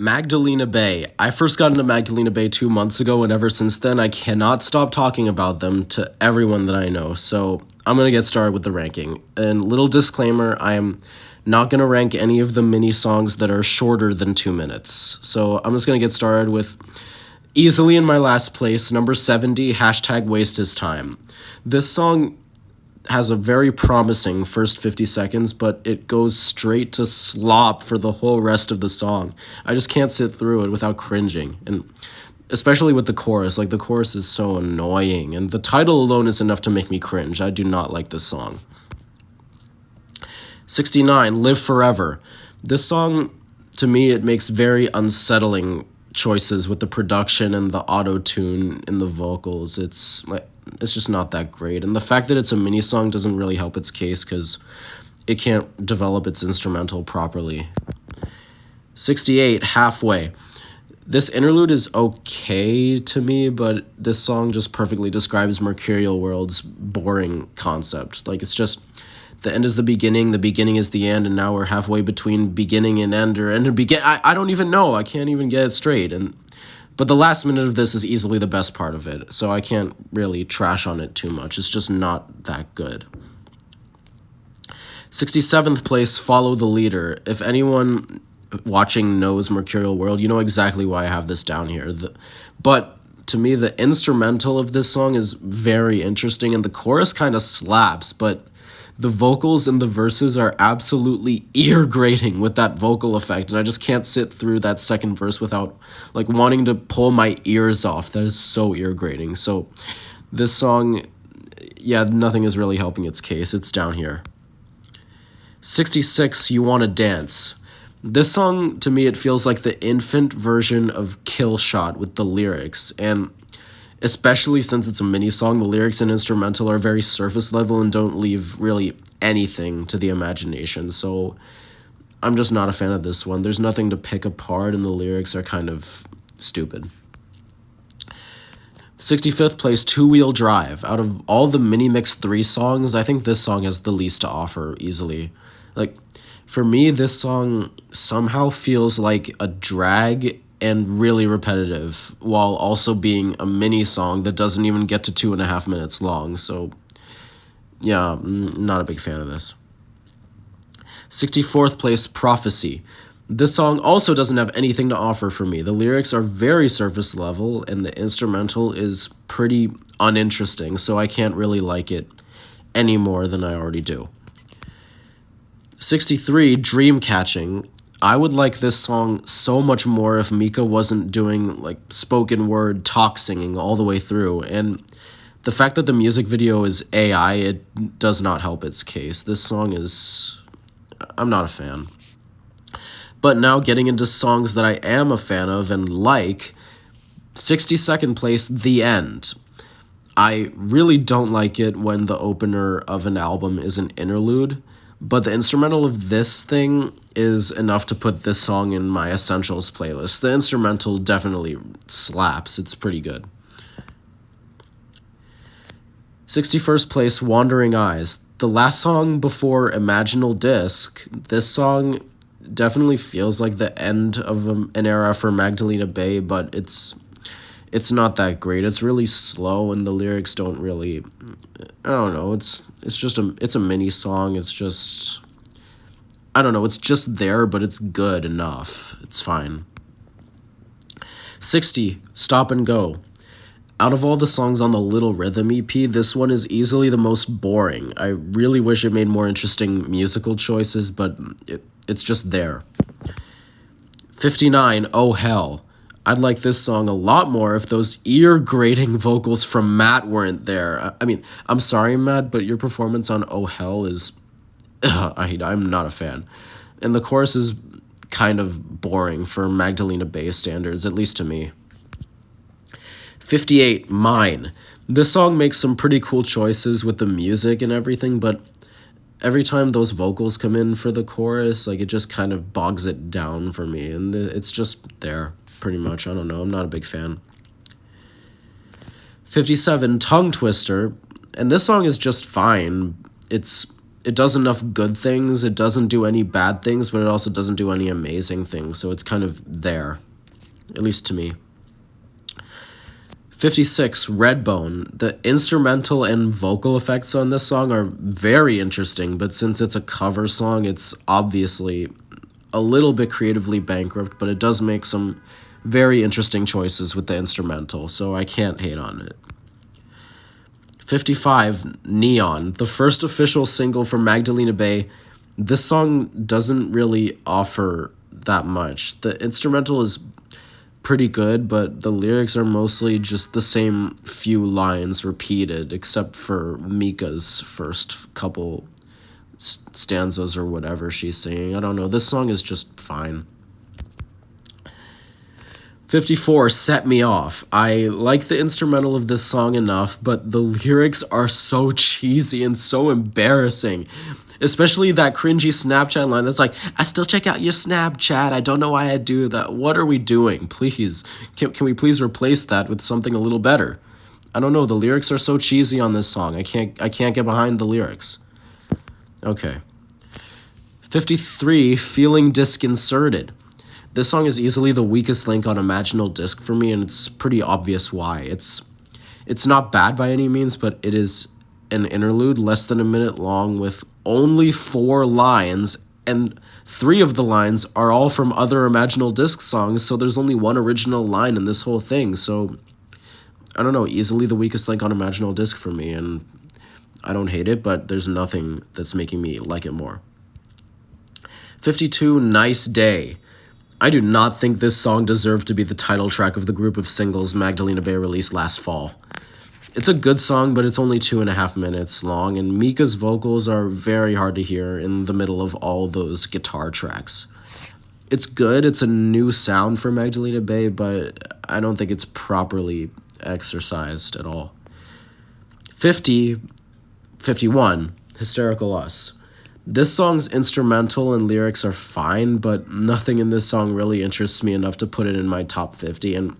Magdalena Bay. I first got into Magdalena Bay 2 months ago, and ever since then, I cannot stop talking about them to everyone that I know. So I'm going to get started with the ranking. And little disclaimer, I am not going to rank any of the mini songs that are shorter than 2 minutes. So I'm just going to get started with easily in my last place, number 70, hashtag Waste His Time. This song has a very promising first 50 seconds, but it goes straight to slop for the whole rest of the song. I just can't sit through it without cringing. And especially with the chorus, like the chorus is so annoying, and the title alone is enough to make me cringe. I do not like this song. 69, Live Forever. This song, to me, it makes very unsettling choices with the production and the auto-tune in the vocals. It's just not that great. And the fact that it's a mini song doesn't really help its case because it can't develop its instrumental properly. 68, Halfway. This interlude is okay to me, but this song just perfectly describes Mercurial World's boring concept. Like, it's just, the end is the beginning is the end, and now we're halfway between beginning and end, or end and begin. I don't even know. I can't even get it straight. But the last minute of this is easily the best part of it, so I can't really trash on it too much. It's just not that good. 67th place, Follow the Leader. If anyone watching knows Mercurial World, you know exactly why I have this down here. But to me, the instrumental of this song is very interesting, and the chorus kind of slaps, but the vocals and the verses are absolutely ear-grating with that vocal effect, and I just can't sit through that second verse without like wanting to pull my ears off. That is so ear-grating. So this song, yeah, nothing is really helping its case. It's down here. 66, You Wanna Dance. This song, to me, it feels like the infant version of Kill Shot with the lyrics, and especially since it's a mini song, the lyrics and instrumental are very surface level and don't leave really anything to the imagination. So I'm just not a fan of this one. There's nothing to pick apart, and the lyrics are kind of stupid. 65th place, Two Wheel Drive. Out of all the Mini Mix 3 songs, I think this song has the least to offer easily. Like, for me, this song somehow feels like a drag and really repetitive, while also being a mini song that doesn't even get to 2.5 minutes long. So yeah, not a big fan of this. 64th place, Prophecy. This song also doesn't have anything to offer for me. The lyrics are very surface level, and the instrumental is pretty uninteresting, so I can't really like it any more than I already do. 63, Dream Catching. I would like this song so much more if Mika wasn't doing like spoken word talk singing all the way through. And the fact that the music video is AI, it does not help its case. This song is, I'm not a fan. But now getting into songs that I am a fan of and like, 62nd place, The End. I really don't like it when the opener of an album is an interlude, but the instrumental of this thing is enough to put this song in my Essentials playlist. The instrumental definitely slaps. It's pretty good. 61st place, Wandering Eyes. The last song before Imaginal Disc, this song definitely feels like the end of an era for Magdalena Bay, but it's not that great. It's really slow, and the lyrics don't really, I don't know, it's a mini song. It's just, I don't know, it's just there, but it's good enough. It's fine. 60, Stop and Go. Out of all the songs on the Little Rhythm EP, this one is easily the most boring. I really wish it made more interesting musical choices, but it's just there. 59, Oh Hell. I'd like this song a lot more if those ear-grating vocals from Matt weren't there. I mean, I'm sorry, Matt, but your performance on Oh Hell is, I'm not a fan. And the chorus is kind of boring for Magdalena Bay standards, at least to me. 58, Mine. This song makes some pretty cool choices with the music and everything, but every time those vocals come in for the chorus, like, it just kind of bogs it down for me, and it's just there, pretty much. I don't know, I'm not a big fan. 57, Tongue Twister, and this song is just fine. It's it does enough good things. It doesn't do any bad things, but it also doesn't do any amazing things. So it's kind of there, at least to me. 56, Redbone. The instrumental and vocal effects on this song are very interesting, but since it's a cover song, it's obviously a little bit creatively bankrupt, but it does make some very interesting choices with the instrumental, so I can't hate on it. 55, Neon. The first official single from Magdalena Bay. This song doesn't really offer that much. The instrumental is pretty good, but the lyrics are mostly just the same few lines repeated, except for Mika's first couple stanzas or whatever she's singing. I don't know. This song is just fine. 54, Set Me Off. I like the instrumental of this song enough, but the lyrics are so cheesy and so embarrassing. Especially that cringy Snapchat line that's like, I still check out your Snapchat. I don't know why I do that. What are we doing? Please. Can we please replace that with something a little better? I don't know. The lyrics are so cheesy on this song. I can't get behind the lyrics. Okay. 53, Feeling Disconcerted. This song is easily the weakest link on Imaginal Disc for me, and it's pretty obvious why. It's not bad by any means, but it is an interlude less than a minute long with only 4 lines, and 3 of the lines are all from other Imaginal Disc songs, so there's only one original line in this whole thing. So, I don't know, easily the weakest link on Imaginal Disc for me, and I don't hate it, but there's nothing that's making me like it more. 52, Nice Day. I do not think this song deserved to be the title track of the group of singles Magdalena Bay released last fall. It's a good song, but it's only 2.5 minutes long, and Mika's vocals are very hard to hear in the middle of all those guitar tracks. It's good, it's a new sound for Magdalena Bay, but I don't think it's properly exercised at all. 51, Hysterical Us. This song's instrumental and lyrics are fine, but nothing in this song really interests me enough to put it in my top 50, and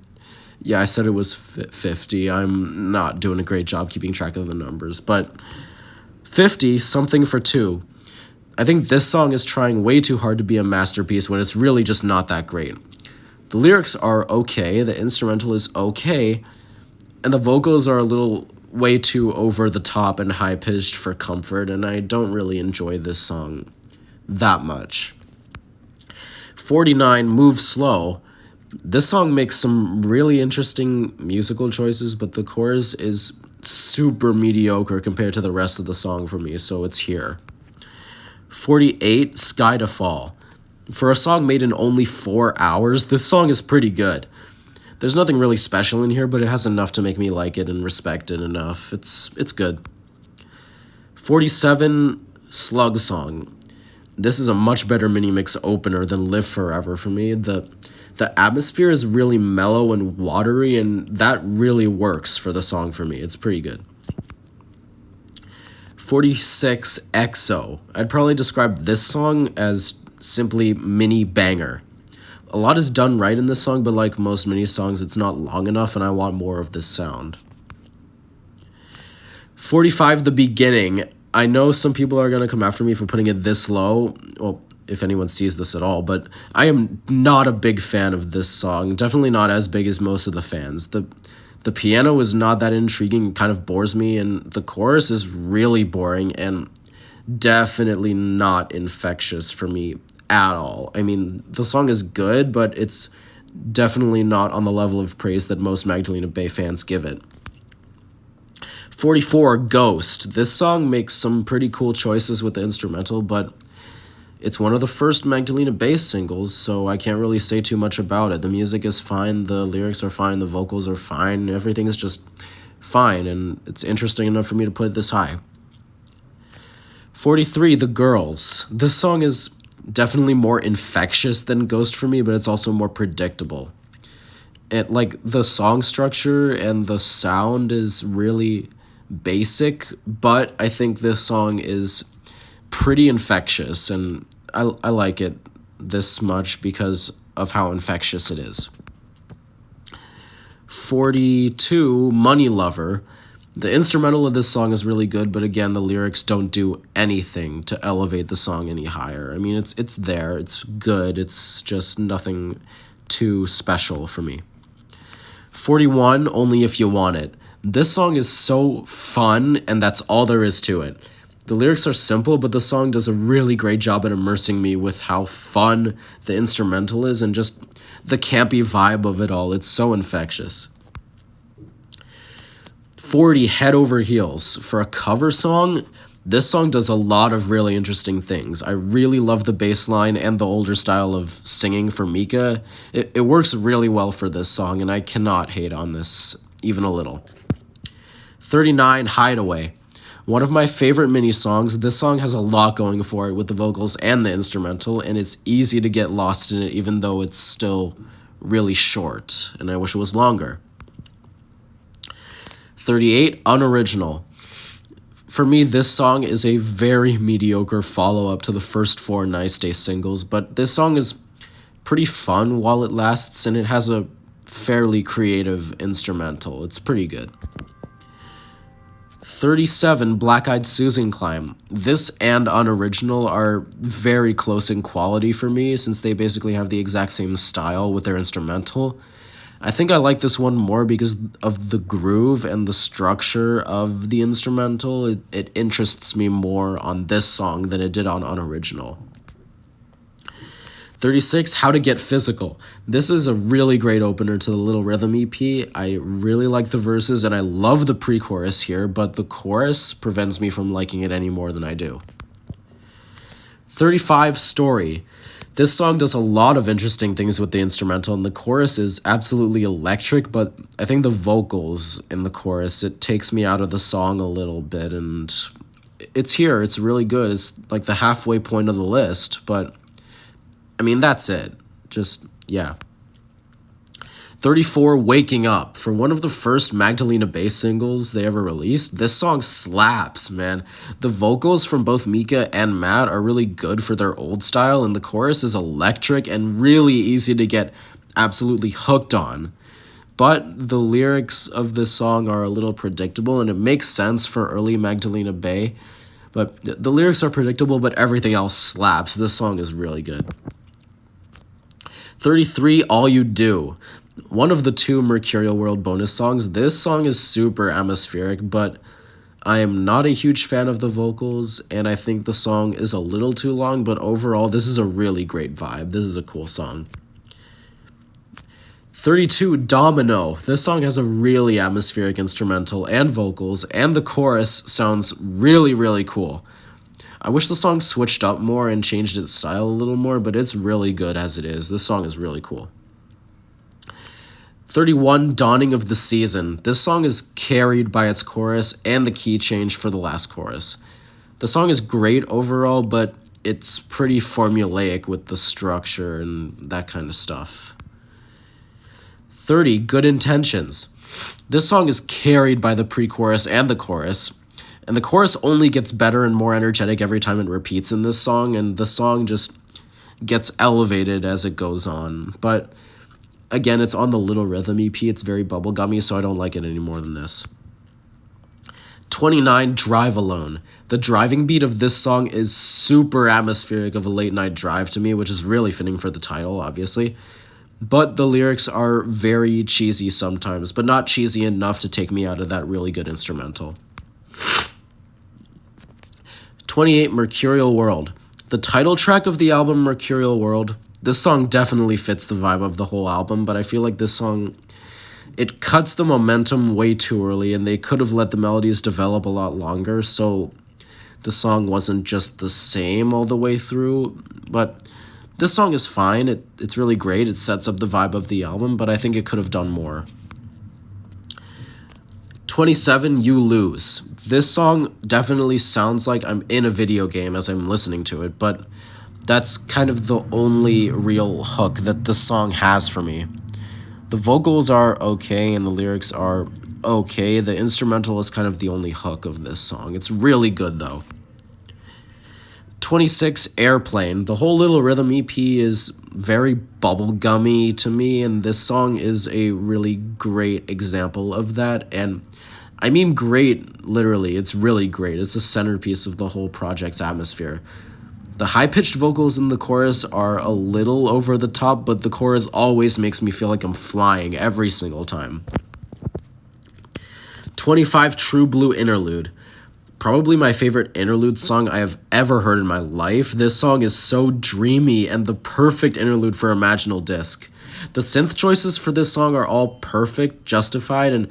yeah, I said it was 50. I'm not doing a great job keeping track of the numbers. But 50, Something for Two. I think this song is trying way too hard to be a masterpiece when it's really just not that great. The lyrics are okay, the instrumental is okay, and the vocals are a little way too over the top and high-pitched for comfort, and I don't really enjoy this song that much. 49, Move Slow. This song makes some really interesting musical choices, but the chorus is super mediocre compared to the rest of the song for me, so it's here. 48, Sky to Fall. For a song made in only 4 hours, this song is pretty good. There's nothing really special in here, but it has enough to make me like it and respect it enough. It's good. 47, Slug Song. This is a much better mini-mix opener than Live Forever for me. The atmosphere is really mellow and watery, and that really works for the song for me. It's pretty good. 46, EXO. I'd probably describe this song as simply mini banger. A lot is done right in this song, but like most mini songs, it's not long enough, and I want more of this sound. 45, The Beginning. I know some people are going to come after me for putting it this low. Well, if anyone sees this at all, but I am not a big fan of this song. Definitely not as big as most of the fans. The piano is not that intriguing, it kind of bores me, and the chorus is really boring and definitely not infectious for me at all. I mean, the song is good, but it's definitely not on the level of praise that most Magdalena Bay fans give it. 44, Ghost. This song makes some pretty cool choices with the instrumental, but it's one of the first Magdalena Bay singles, so I can't really say too much about it. The music is fine, the lyrics are fine, the vocals are fine, everything is just fine, and it's interesting enough for me to put it this high. 43, The Girls. This song is definitely more infectious than Ghost for me, but it's also more predictable. Like, the song structure and the sound is really basic, but I think this song is pretty infectious, and I like it this much because of how infectious it is. 42, Money Lover. The instrumental of this song is really good, but again, the lyrics don't do anything to elevate the song any higher. I mean, it's there, it's good, it's just nothing too special for me. 41, Only If You Want It. This song is so fun, and that's all there is to it. The lyrics are simple, but the song does a really great job at immersing me with how fun the instrumental is and just the campy vibe of it all. It's so infectious. 40, Head Over Heels. For a cover song, this song does a lot of really interesting things. I really love the bass line and the older style of singing for Mika. It works really well for this song, and I cannot hate on this even a little. 39, Hideaway. One of my favorite mini songs. This song has a lot going for it with the vocals and the instrumental, and it's easy to get lost in it even though it's still really short, and I wish it was longer. 38, Unoriginal. For me, this song is a very mediocre follow-up to the first 4 Nice Day singles, but this song is pretty fun while it lasts, and it has a fairly creative instrumental. It's pretty good. 37, Black Eyed Susan Climb. This and Unoriginal are very close in quality for me since they basically have the exact same style with their instrumental. I think I like this one more because of the groove and the structure of the instrumental. It interests me more on this song than it did on Unoriginal. 36, How to Get Physical. This is a really great opener to the Little Rhythm EP. I really like the verses and I love the pre-chorus here, but the chorus prevents me from liking it any more than I do. 35, Story. This song does a lot of interesting things with the instrumental, and the chorus is absolutely electric, but I think the vocals in the chorus, it takes me out of the song a little bit, and it's here, it's really good. It's like the halfway point of the list, but I mean, that's it. Just, yeah. 34, Waking Up. For one of the first Magdalena Bay singles they ever released, this song slaps, man. The vocals from both Mika and Matt are really good for their old style, and the chorus is electric and really easy to get absolutely hooked on. But the lyrics of this song are a little predictable, and it makes sense for early Magdalena Bay. But the lyrics are predictable, but everything else slaps. This song is really good. 33, All You Do. One of the 2 Mercurial World bonus songs. This song is super atmospheric, but I am not a huge fan of the vocals, and I think the song is a little too long, but overall, this is a really great vibe. This is a cool song. 32, Domino. This song has a really atmospheric instrumental and vocals, and the chorus sounds really, really cool. I wish the song switched up more and changed its style a little more, but it's really good as it is. This song is really cool. 31, Dawning of the Season. This song is carried by its chorus and the key change for the last chorus. The song is great overall, but it's pretty formulaic with the structure and that kind of stuff. 30, Good Intentions. This song is carried by the pre-chorus and the chorus, and the chorus only gets better and more energetic every time it repeats in this song, and the song just gets elevated as it goes on. But again, it's on the Little Rhythm EP. It's very bubblegummy, so I don't like it any more than this. 29, Drive Alone. The driving beat of this song is super atmospheric of a late night drive to me, which is really fitting for the title, obviously. But the lyrics are very cheesy sometimes, but not cheesy enough to take me out of that really good instrumental. 28, Mercurial World. The title track of the album, Mercurial World, this song definitely fits the vibe of the whole album, but I feel like this song, it cuts the momentum way too early, and they could have let the melodies develop a lot longer, so the song wasn't just the same all the way through. But this song is fine. It's really great. It sets up the vibe of the album, but I think it could have done more. 27, You Lose. This song definitely sounds like I'm in a video game as I'm listening to it, but that's kind of the only real hook that the song has for me. The vocals are okay and the lyrics are okay. The instrumental is kind of the only hook of this song. It's really good, though. 26, Airplane. The whole Little Rhythm EP is very bubblegummy to me, and this song is a really great example of that, and I mean great, literally. It's really great. It's a centerpiece of the whole project's atmosphere. The high-pitched vocals in the chorus are a little over the top, but the chorus always makes me feel like I'm flying every single time. 25, True Blue Interlude. Probably my favorite interlude song I have ever heard in my life. This song is so dreamy and the perfect interlude for Imaginal Disc. The synth choices for this song are all perfect, justified, and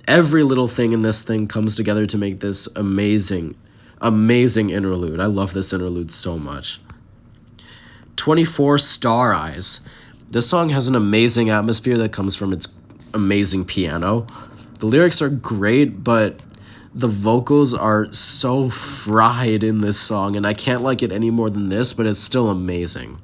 every little thing in this thing comes together to make this amazing interlude. I love this interlude so much. 24, Star Eyes. This song has an amazing atmosphere that comes from its amazing piano. The lyrics are great, but the vocals are so fried in this song, and I can't like it any more than this, but it's still amazing.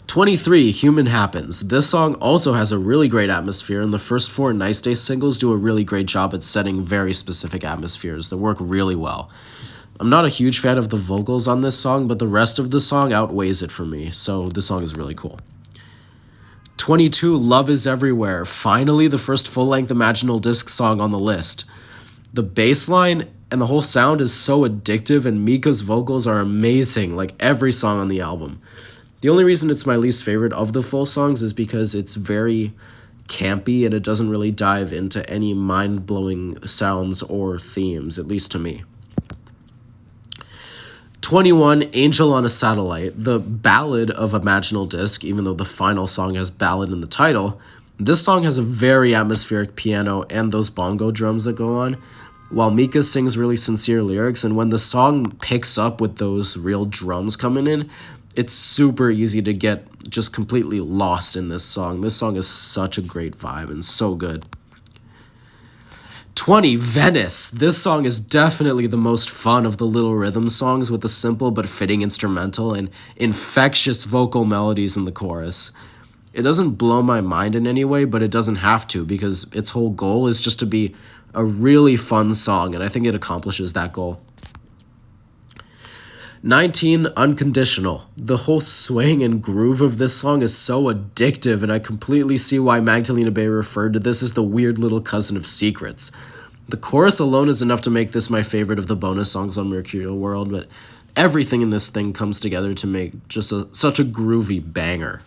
23, Human Happens. This song also has a really great atmosphere, and the first 4 Nice Day singles do a really great job at setting very specific atmospheres that work really well. I'm not a huge fan of the vocals on this song, but the rest of the song outweighs it for me, so this song is really cool. 22, Love Is Everywhere. Finally, the first full-length Imaginal Disc song on the list. The bass line and the whole sound is so addictive, and Mika's vocals are amazing, like every song on the album. The only reason it's my least favorite of the full songs is because it's very campy and it doesn't really dive into any mind-blowing sounds or themes, at least to me. 21, Angel on a Satellite. The ballad of Imaginal Disc, even though the final song has ballad in the title, this song has a very atmospheric piano and those bongo drums that go on, while Mika sings really sincere lyrics, and when the song picks up with those real drums coming in, it's super easy to get just completely lost in this song. This song is such a great vibe and so good. 20, Venice. This song is definitely the most fun of the Little Rhythm songs, with a simple but fitting instrumental and infectious vocal melodies in the chorus. It doesn't blow my mind in any way, but it doesn't have to, because its whole goal is just to be a really fun song, and I think it accomplishes that goal. 19, Unconditional. The whole swing and groove of this song is so addictive, and I completely see why Magdalena Bay referred to this as the weird little cousin of Secrets. The chorus alone is enough to make this my favorite of the bonus songs on Mercurial World, but everything in this thing comes together to make just such a groovy banger.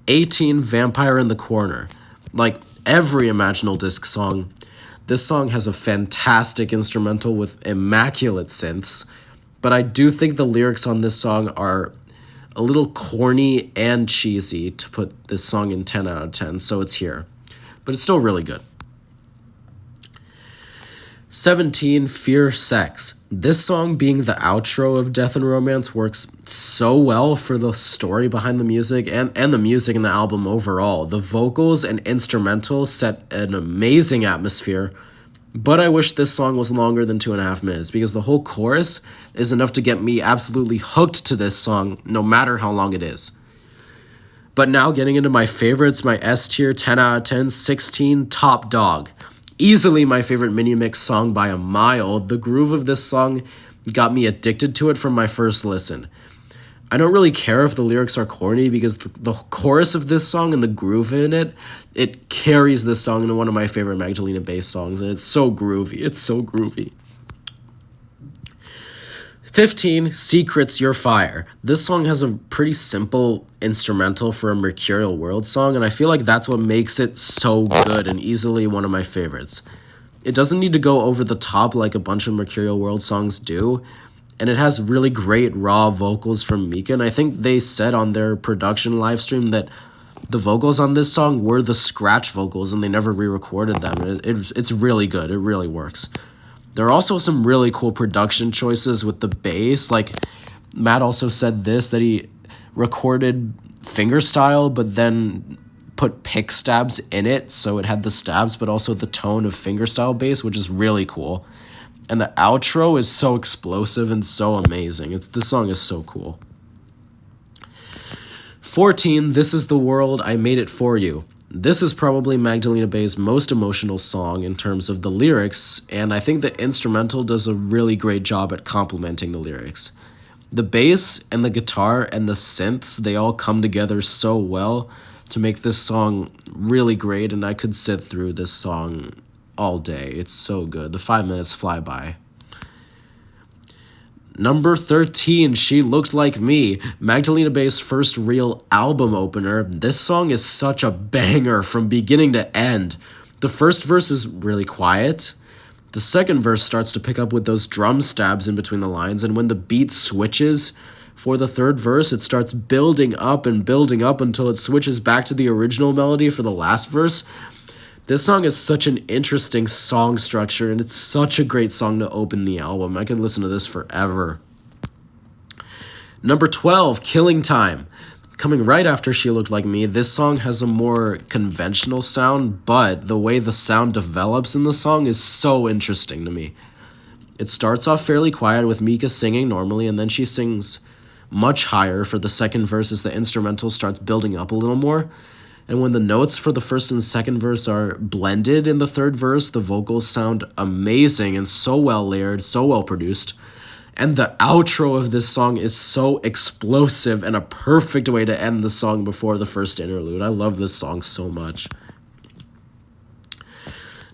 18, Vampire in the Corner. Like every Imaginal Disc song, this song has a fantastic instrumental with immaculate synths, but I do think the lyrics on this song are a little corny and cheesy to put this song in 10 out of 10, so it's here. But it's still really good. 17, Fear Sex. This song, being the outro of Death and Romance, works so well for the story behind the music and the music in the album overall. The vocals and instrumental set an amazing atmosphere, but I wish this song was longer than 2.5 minutes, because the whole chorus is enough to get me absolutely hooked to this song, no matter how long it is. But now getting into my favorites, my S tier, 10 out of 10, 16, Top Dog. Easily my favorite mini-mix song by a mile. The groove of this song got me addicted to it from my first listen. I don't really care if the lyrics are corny, because the chorus of this song and the groove in it carries this song into one of my favorite Magdalena Bay songs, and it's so groovy. It's so groovy. 15, Secrets, Your Fire. This song has a pretty simple instrumental for a Mercurial World song, and I feel like that's what makes it so good and easily one of my favorites. It doesn't need to go over the top like a bunch of Mercurial World songs do, and it has really great raw vocals from Mika, and I think they said on their production live stream that the vocals on this song were the scratch vocals and they never re-recorded them. It's really good. It really works. There are also some really cool production choices with the bass. Like, Matt also said that he recorded fingerstyle, but then put pick stabs in it, so it had the stabs, but also the tone of fingerstyle bass, which is really cool. And the outro is so explosive and so amazing. This song is so cool. 14, This Is the World, I Made It For You. This is probably Magdalena Bay's most emotional song in terms of the lyrics, and I think the instrumental does a really great job at complementing the lyrics. The bass and the guitar and the synths, they all come together so well. to make this song really great, and I could sit through this song all day. It's so good. The 5 minutes fly by. Number 13, She Looked Like Me, Magdalena Bay's first real album opener. This song is such a banger from beginning to end. The first verse is really quiet. The second verse starts to pick up with those drum stabs in between the lines, and when the beat switches for the third verse, it starts building up until it switches back to the original melody for the last verse. This song is such an interesting song structure, and it's such a great song to open the album. I could listen to this forever. Number 12, Killing Time. Coming right after She Looked Like Me, this song has a more conventional sound, but the way the sound develops in the song is so interesting to me. It starts off fairly quiet with Mika singing normally, and then she sings much higher for the second verse as the instrumental starts building up a little more. And when the notes for the first and second verse are blended in the third verse, the vocals sound amazing and so well layered, so well produced. And the outro of this song is so explosive and a perfect way to end the song before the first interlude. I love this song so much.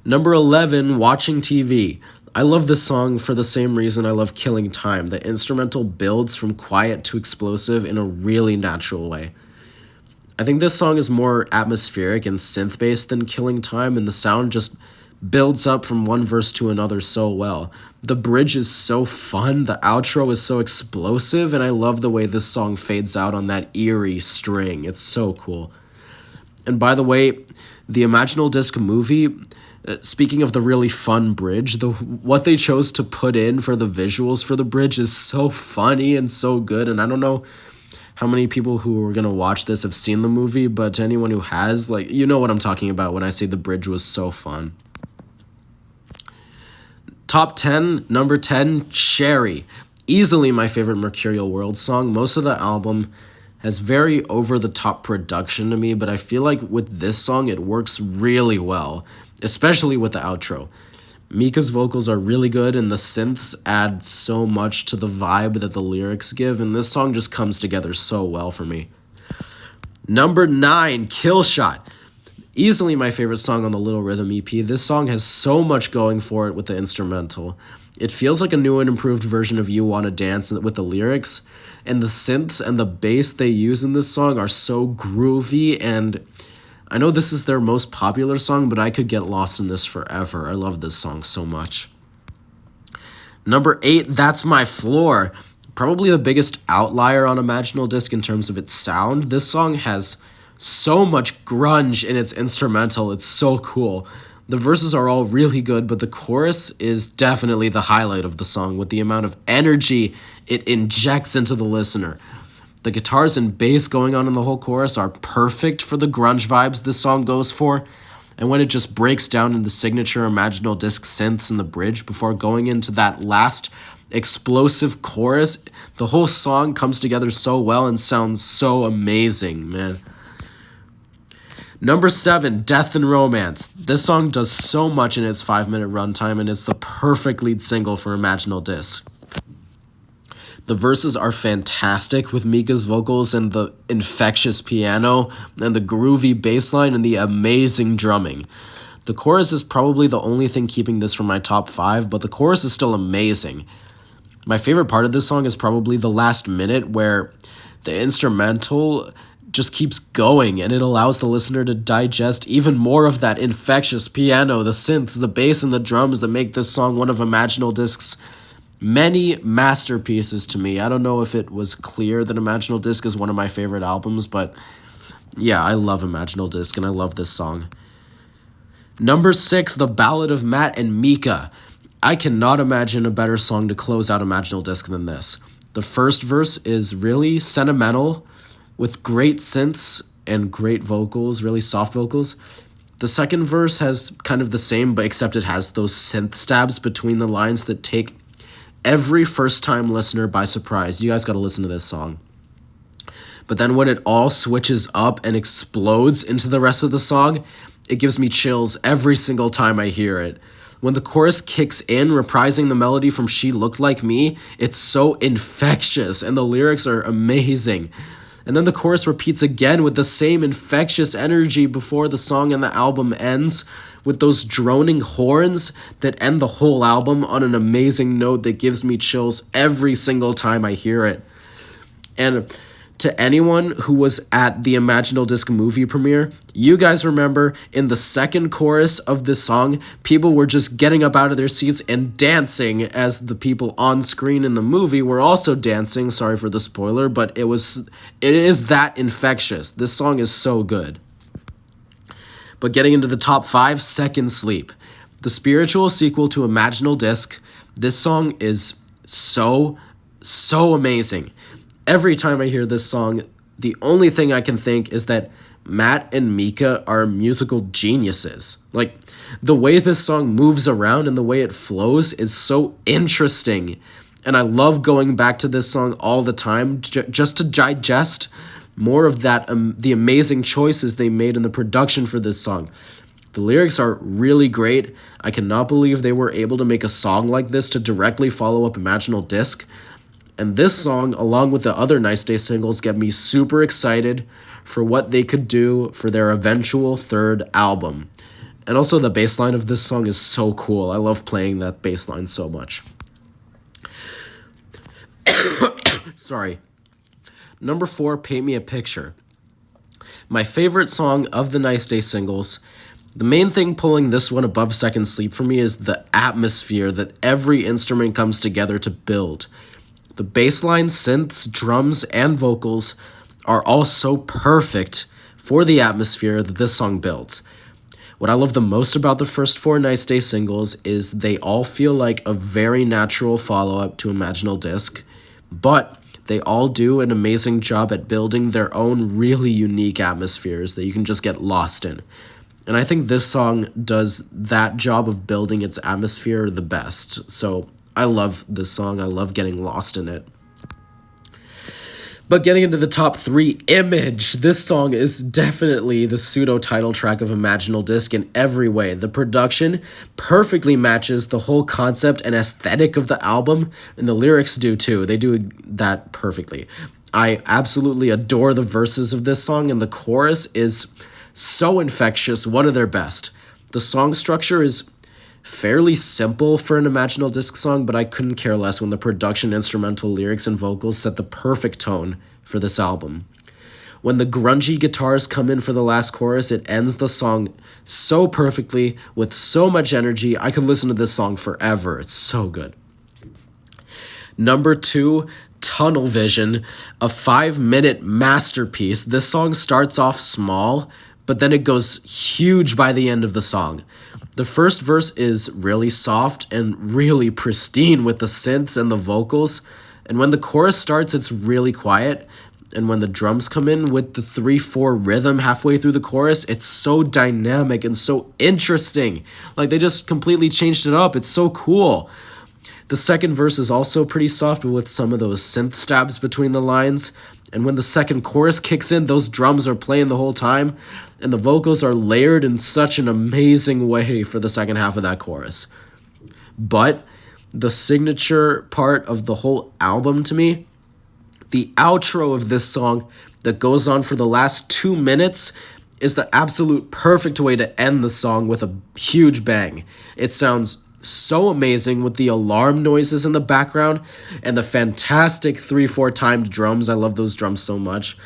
Number 11, Watching TV. I love this song for the same reason I love Killing Time. The instrumental builds from quiet to explosive in a really natural way. I think this song is more atmospheric and synth-based than Killing Time, and the sound just builds up from one verse to another so well. The bridge is so fun, the outro is so explosive, and I love the way this song fades out on that eerie string. It's so cool. And by the way, the Imaginal Disc movie, speaking of the really fun bridge, what they chose to put in for the visuals for the bridge is so funny and so good, and I don't know how many people who are going to watch this have seen the movie, but to anyone who has, you know what I'm talking about when I say the bridge was so fun. Top 10, number 10, Sherry. Easily my favorite Mercurial World song. Most of the album has very over-the-top production to me, but I feel like with this song, it works really well, especially with the outro. Mika's vocals are really good, and the synths add so much to the vibe that the lyrics give, and this song just comes together so well for me. Number 9, Kill Shot. Easily my favorite song on the Little Rhythm EP. This song has so much going for it with the instrumental. It feels like a new and improved version of You Wanna Dance with the lyrics, and the synths and the bass they use in this song are so groovy, and I know this is their most popular song, but I could get lost in this forever. I love this song so much. Number 8, That's My Floor. Probably the biggest outlier on Imaginal Disc in terms of its sound. This song has so much grunge in its instrumental. It's so cool. The verses are all really good, but the chorus is definitely the highlight of the song with the amount of energy it injects into the listener. The guitars and bass going on in the whole chorus are perfect for the grunge vibes this song goes for, and when it just breaks down in the signature Imaginal Disc synths in the bridge before going into that last explosive chorus, the whole song comes together so well and sounds so amazing, man. Number 7, Death and Romance. This song does so much in its 5-minute runtime, and it's the perfect lead single for Imaginal Disc. The verses are fantastic with Mika's vocals and the infectious piano and the groovy bass line and the amazing drumming. The chorus is probably the only thing keeping this from my top 5, but the chorus is still amazing. My favorite part of this song is probably the last minute where the instrumental just keeps going and it allows the listener to digest even more of that infectious piano, the synths, the bass, and the drums that make this song one of Imaginal Disc's many masterpieces to me. I don't know if it was clear that Imaginal Disc is one of my favorite albums, but yeah, I love Imaginal Disc and I love this song. Number 6, The Ballad of Matt and Mika. I cannot imagine a better song to close out Imaginal Disc than this. The first verse is really sentimental with great synths and great vocals, really soft vocals. The second verse has kind of the same, but except it has those synth stabs between the lines that take every first-time listener by surprise. You guys got to listen to this song. But then when it all switches up and explodes into the rest of the song, it gives me chills every single time I hear it. When the chorus kicks in, reprising the melody from She Looked Like Me, it's so infectious, and the lyrics are amazing. And then the chorus repeats again with the same infectious energy before the song and the album ends, with those droning horns that end the whole album on an amazing note that gives me chills every single time I hear it. And to anyone who was at the Imaginal Disc movie premiere, you guys remember in the second chorus of this song, people were just getting up out of their seats and dancing as the people on screen in the movie were also dancing. Sorry for the spoiler, but it is that infectious. This song is so good. But getting into the top 5, Second Sleep. The spiritual sequel to Imaginal Disc, this song is so amazing. Every time I hear this song, the only thing I can think is that Matt and Mika are musical geniuses. Like, the way this song moves around and the way it flows is so interesting. And I love going back to this song all the time just to digest more of that, the amazing choices they made in the production for this song. The lyrics are really great. I cannot believe they were able to make a song like this to directly follow up Imaginal Disc. And this song, along with the other Nice Day singles, get me super excited for what they could do for their eventual third album. And also the bass line of this song is so cool. I love playing that bass line so much. Sorry. Number 4, Paint Me a Picture. My favorite song of the Nice Day singles. The main thing pulling this one above Second Sleep for me is the atmosphere that every instrument comes together to build. The bass line, synths, drums, and vocals are all so perfect for the atmosphere that this song builds. What I love the most about the first 4 Nice Day singles is they all feel like a very natural follow-up to Imaginal Disc, but they all do an amazing job at building their own really unique atmospheres that you can just get lost in. And I think this song does that job of building its atmosphere the best. So I love this song. I love getting lost in it. But getting into the top 3, Image. This song is definitely the pseudo title track of Imaginal Disc in every way. The production perfectly matches the whole concept and aesthetic of the album, and the lyrics do too. They do that perfectly. I absolutely adore the verses of this song, and the chorus is so infectious, one of their best. The song structure is fairly simple for an Imaginal Disc song, but I couldn't care less when the production, instrumental, lyrics, and vocals set the perfect tone for this album. When the grungy guitars come in for the last chorus, it ends the song so perfectly, with so much energy. I could listen to this song forever. It's so good. Number 2, Tunnel Vision, a 5-minute masterpiece. This song starts off small, but then it goes huge by the end of the song. The first verse is really soft and really pristine with the synths and the vocals, and when the chorus starts, it's really quiet, and when the drums come in with the 3/4 rhythm halfway through the chorus, it's so dynamic and so interesting. Like, they just completely changed it up. It's so cool. The second verse is also pretty soft, but with some of those synth stabs between the lines. And when the second chorus kicks in, those drums are playing the whole time, and the vocals are layered in such an amazing way for the second half of that chorus. But the signature part of the whole album to me, the outro of this song that goes on for the last 2 minutes, is the absolute perfect way to end the song with a huge bang. It sounds so amazing with the alarm noises in the background and the fantastic 3/4 timed drums. I love those drums so much.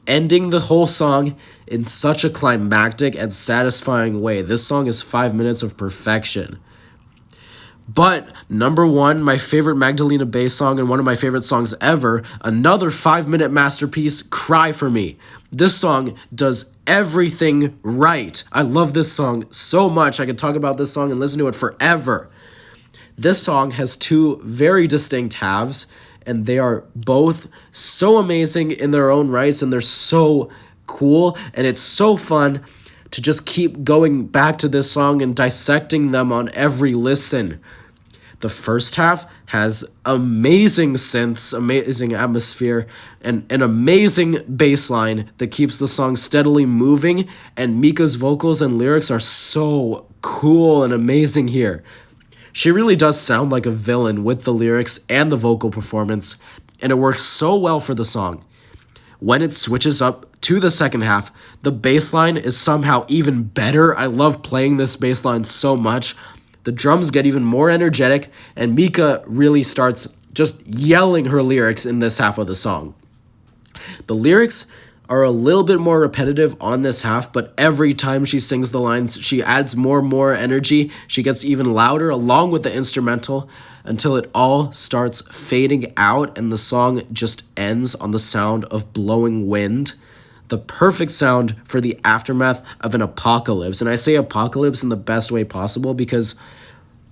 Ending the whole song in such a climactic and satisfying way. This song is 5 minutes of perfection. But number 1, my favorite Magdalena Bay song and one of my favorite songs ever, another 5-minute masterpiece, Cry For Me. This song does everything right. I love this song so much. I could talk about this song and listen to it forever. This song has 2 very distinct halves, and they are both so amazing in their own rights, and they're so cool, and it's so fun to just keep going back to this song and dissecting them on every listen. The first half has amazing synths, amazing atmosphere, and an amazing bass line that keeps the song steadily moving, and Mika's vocals and lyrics are so cool and amazing here. She really does sound like a villain with the lyrics and the vocal performance, and it works so well for the song. When it switches up to the second half, the bass line is somehow even better. I love playing this bass line so much. The drums get even more energetic, and Mika really starts just yelling her lyrics in this half of the song. The lyrics are a little bit more repetitive on this half, but every time she sings the lines, she adds more and more energy. She gets even louder along with the instrumental until it all starts fading out and the song just ends on the sound of blowing wind. The perfect sound for the aftermath of an apocalypse. And I say apocalypse in the best way possible because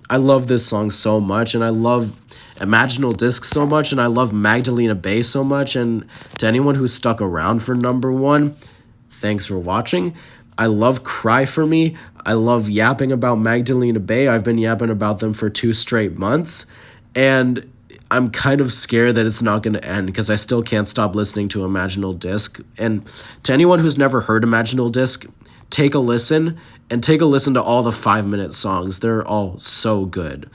I love this song so much, and I love Imaginal Disc so much, and I love Magdalena Bay so much, and to anyone who's stuck around for number one, thanks for watching. I love Cry For Me. I love yapping about Magdalena Bay. I've been yapping about them for 2 straight months, and I'm kind of scared that it's not going to end because I still can't stop listening to Imaginal Disc. And to anyone who's never heard Imaginal Disc, take a listen, and take a listen to all the 5-minute songs. They're all so good.